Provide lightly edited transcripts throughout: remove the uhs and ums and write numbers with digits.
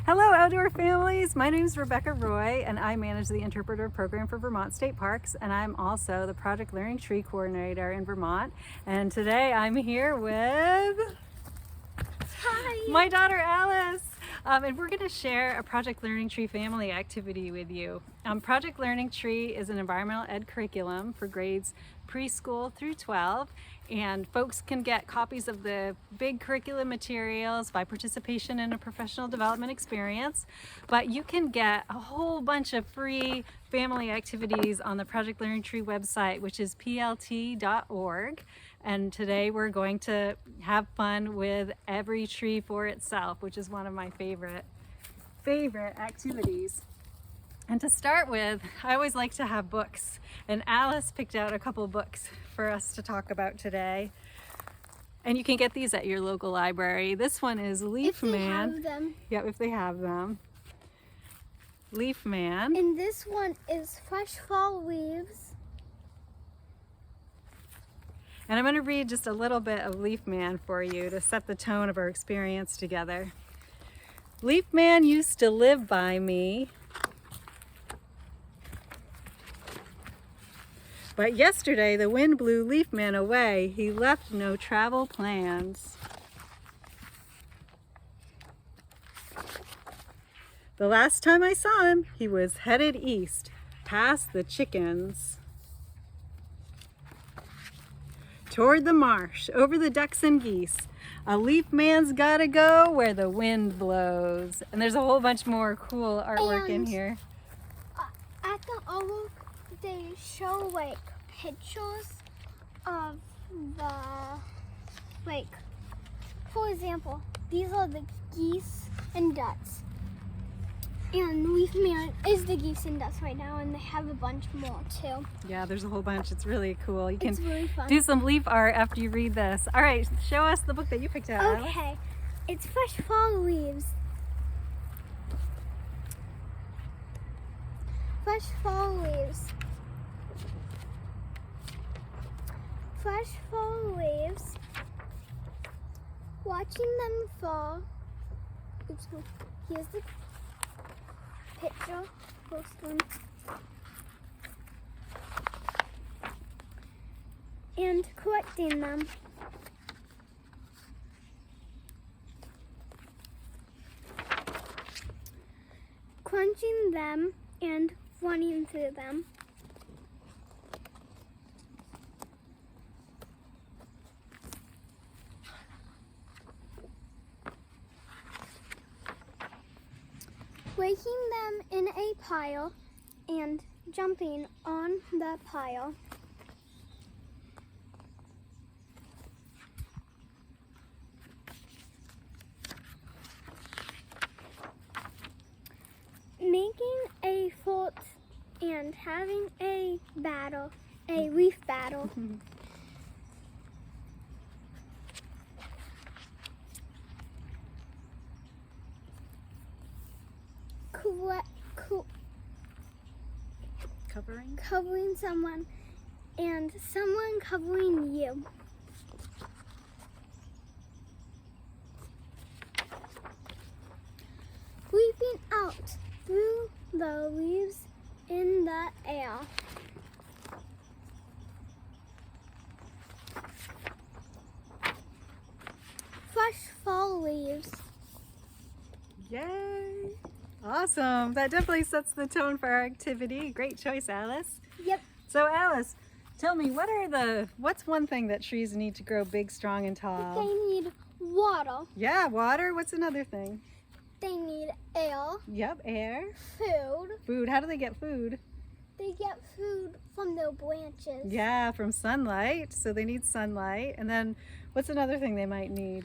Hello, outdoor families. My name is Rebecca Roy, and I manage the interpreter program for Vermont State Parks, and I'm also the Project Learning Tree Coordinator in Vermont. And today I'm here with my daughter Alice, and we're going to share a Project Learning Tree family activity with you. Project Learning Tree is an environmental ed curriculum for grades preschool through 12, and folks can get copies of the big curriculum materials by participation in a professional development experience, but you can get a whole bunch of free family activities on the Project Learning Tree website, which is PLT.org. And today we're going to have fun with Every Tree for Itself, which is one of my favorite activities. And to start with, I always like to have books, and Alice picked out a couple books for us to talk about today. And you can get these at your local library. This one is Leaf Man. If they have them. Yep, if they have them. Leaf Man. And this one is Fresh Fall Leaves. And I'm going to read just a little bit of Leaf Man for you to set the tone of our experience together. Leaf Man used to live by me, but yesterday the wind blew Leaf Man away. He left no travel plans. The last time I saw him, he was headed east, past the chickens, toward the marsh, over the ducks and geese. A leaf man's gotta go where the wind blows. And there's a whole bunch more cool artwork in here. At the artwork, they show like pictures of the, like, for example, these are the geese and ducks. And Leaf Man is the geese and ducks right now, and they have a bunch more too. Yeah, there's a whole bunch. It's really cool. You It's can really fun. do some leaf art after you read this. All right, show us the book that you picked out, Alice. Okay, it's Fresh Fall Leaves. Fresh Fall Leaves. Fresh fall leaves. Watching them fall. Oops, no. Here's the picture. First one. And collecting them. Crunching them and running through them. Breaking them in a pile and jumping on the pile. Making a fort and having a battle, a leaf battle. Covering someone and someone covering you. Leaping out through the leaves in the air. Fresh fall leaves. Yay! Awesome. That definitely sets the tone for our activity. Great choice, Alice. Yep. So Alice, tell me, what's one thing that trees need to grow big, strong, and tall? They need water. Yeah, water. What's another thing? They need air. Yep, air. Food. Food. How do they get food? They get food from their branches. Yeah, from sunlight. So they need sunlight. And then what's another thing they might need?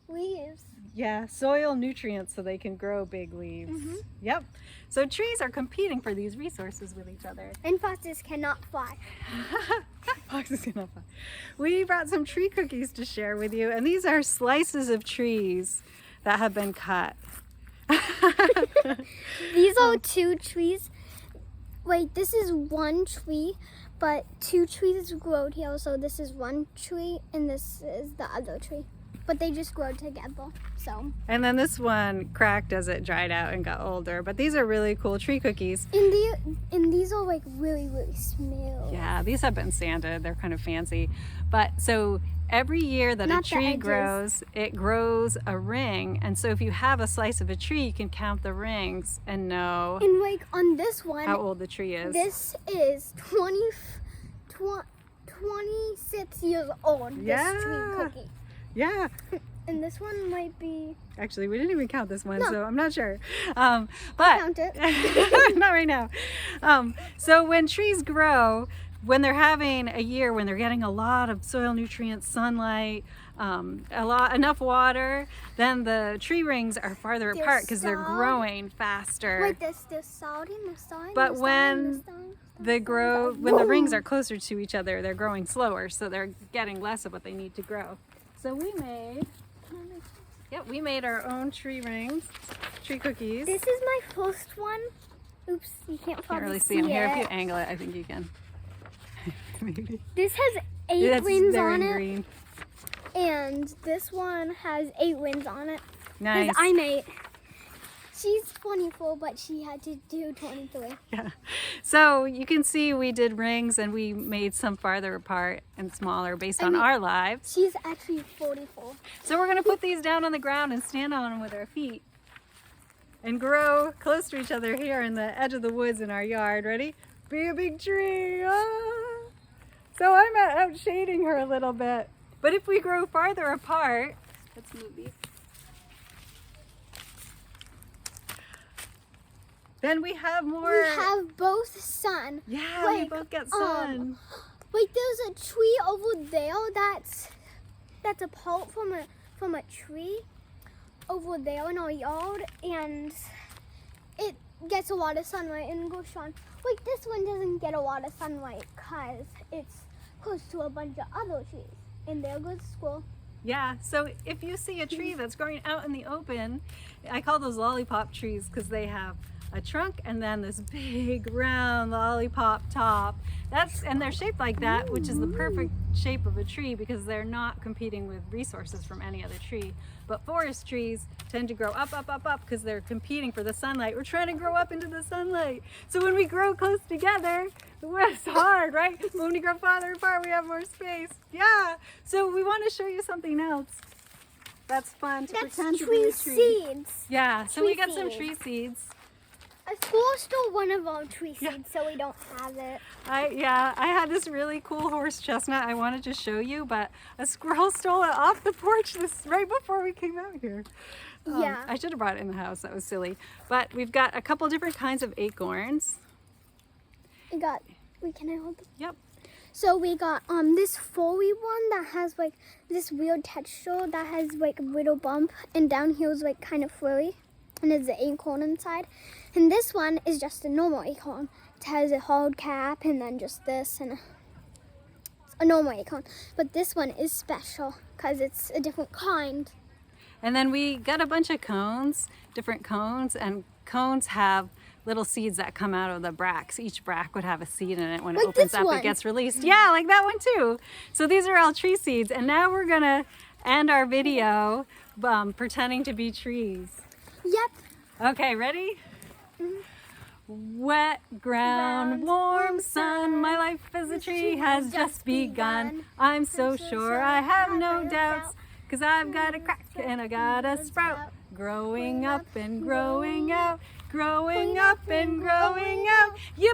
Leaves. Yeah, soil nutrients so they can grow big leaves. Yep. So trees are competing for these resources with each other. And foxes cannot fly. Foxes cannot fly. We brought some tree cookies to share with you, and these are slices of trees that have been cut. These are two trees. Wait, this is one tree, but two trees grow here. So this is one tree, and this is the other tree. but they just grow together. So. And then this one cracked as it dried out and got older. But these are really cool tree cookies. And these are like really, really smooth. Yeah, these have been sanded. They're kind of fancy. But so every year that Not a the tree edges. grows, it grows a ring. And so if you have a slice of a tree, you can count the rings and know And like on this one, how old the tree is. this is 26 years old. Yeah. This tree cookie. Yeah. And this one might be. Actually, we didn't even count this one, No. so I'm not sure. But Count it. not right now. So when trees grow, when they're having a year when they're getting a lot of soil nutrients, sunlight, enough water, then the tree rings are farther They're apart because they're solid. growing faster. Wait, there's starting, the starting. But when when the rings are closer to each other, they're growing slower, so they're getting less of what they need to grow. So we made our own tree rings, tree cookies. This is my first one. Oops, you can't probably Can't really see them here. If you it. angle it, I think you can. Maybe. This has 8 That's wings they're on in it, green. and this one has 8 wings on it. Nice. Because I made. She's 24, but she had to do 23. Yeah. So you can see we did rings and we made some farther apart and smaller based on our lives. She's actually 44. So we're gonna put these down on the ground and stand on them with our feet and grow close to each other here in the edge of the woods in our yard. Ready? Be a big tree. Ah. So I'm out shading her a little bit. But if we grow farther apart, let's move these. Then we have more. We have both sun. Yeah, we Like, both get sun. Wait, there's a tree over there that's apart from a tree over there in our yard, and it gets a lot of sunlight and goes on. Wait, this one doesn't get a lot of sunlight because it's close to a bunch of other trees. And there goes the squirrel. Yeah, so if you see a tree that's growing out in the open, I call those lollipop trees because they have a trunk and then this big round lollipop top. And they're shaped like that, which is the perfect shape of a tree because they're not competing with resources from any other tree. But forest trees tend to grow up because they're competing for the sunlight. We're trying to grow up into the sunlight. So when we grow close together, it's hard, right? When we grow farther apart, we have more space. Yeah. So we want to show you something else. That's fun to That's pretend to be tree a tree. seeds. Yeah. So Tree we got some seeds. tree seeds. A squirrel stole one of our tree Yeah. seeds, so we don't have it. I had this really cool horse chestnut I wanted to show you, but a squirrel stole it off the porch right before we came out here. Yeah. I should have brought it in the house. That was silly. But we've got a couple different kinds of acorns. Wait, can I hold this? Yep. So we got this furry one that has like this weird texture that has like a little bump, and down here is like kind of furry, and there's the acorn inside. And this one is just a normal acorn. It has a hard cap and then just this, and it's a normal acorn. But this one is special because it's a different kind. And then we got a bunch of cones, different cones, and cones have little seeds that come out of the bracts. Each bract would have a seed in it. When it Like opens this up, one. it gets released. Yeah, like that one too. So these are all tree seeds. And now we're gonna end our video pretending to be trees. Yep. Okay, ready? Wet ground, warm sun, my life as a tree has just begun. I'm so sure I have no doubts, 'cause I've got a crack and I got a sprout. Growing up and growing out, growing up and growing out. You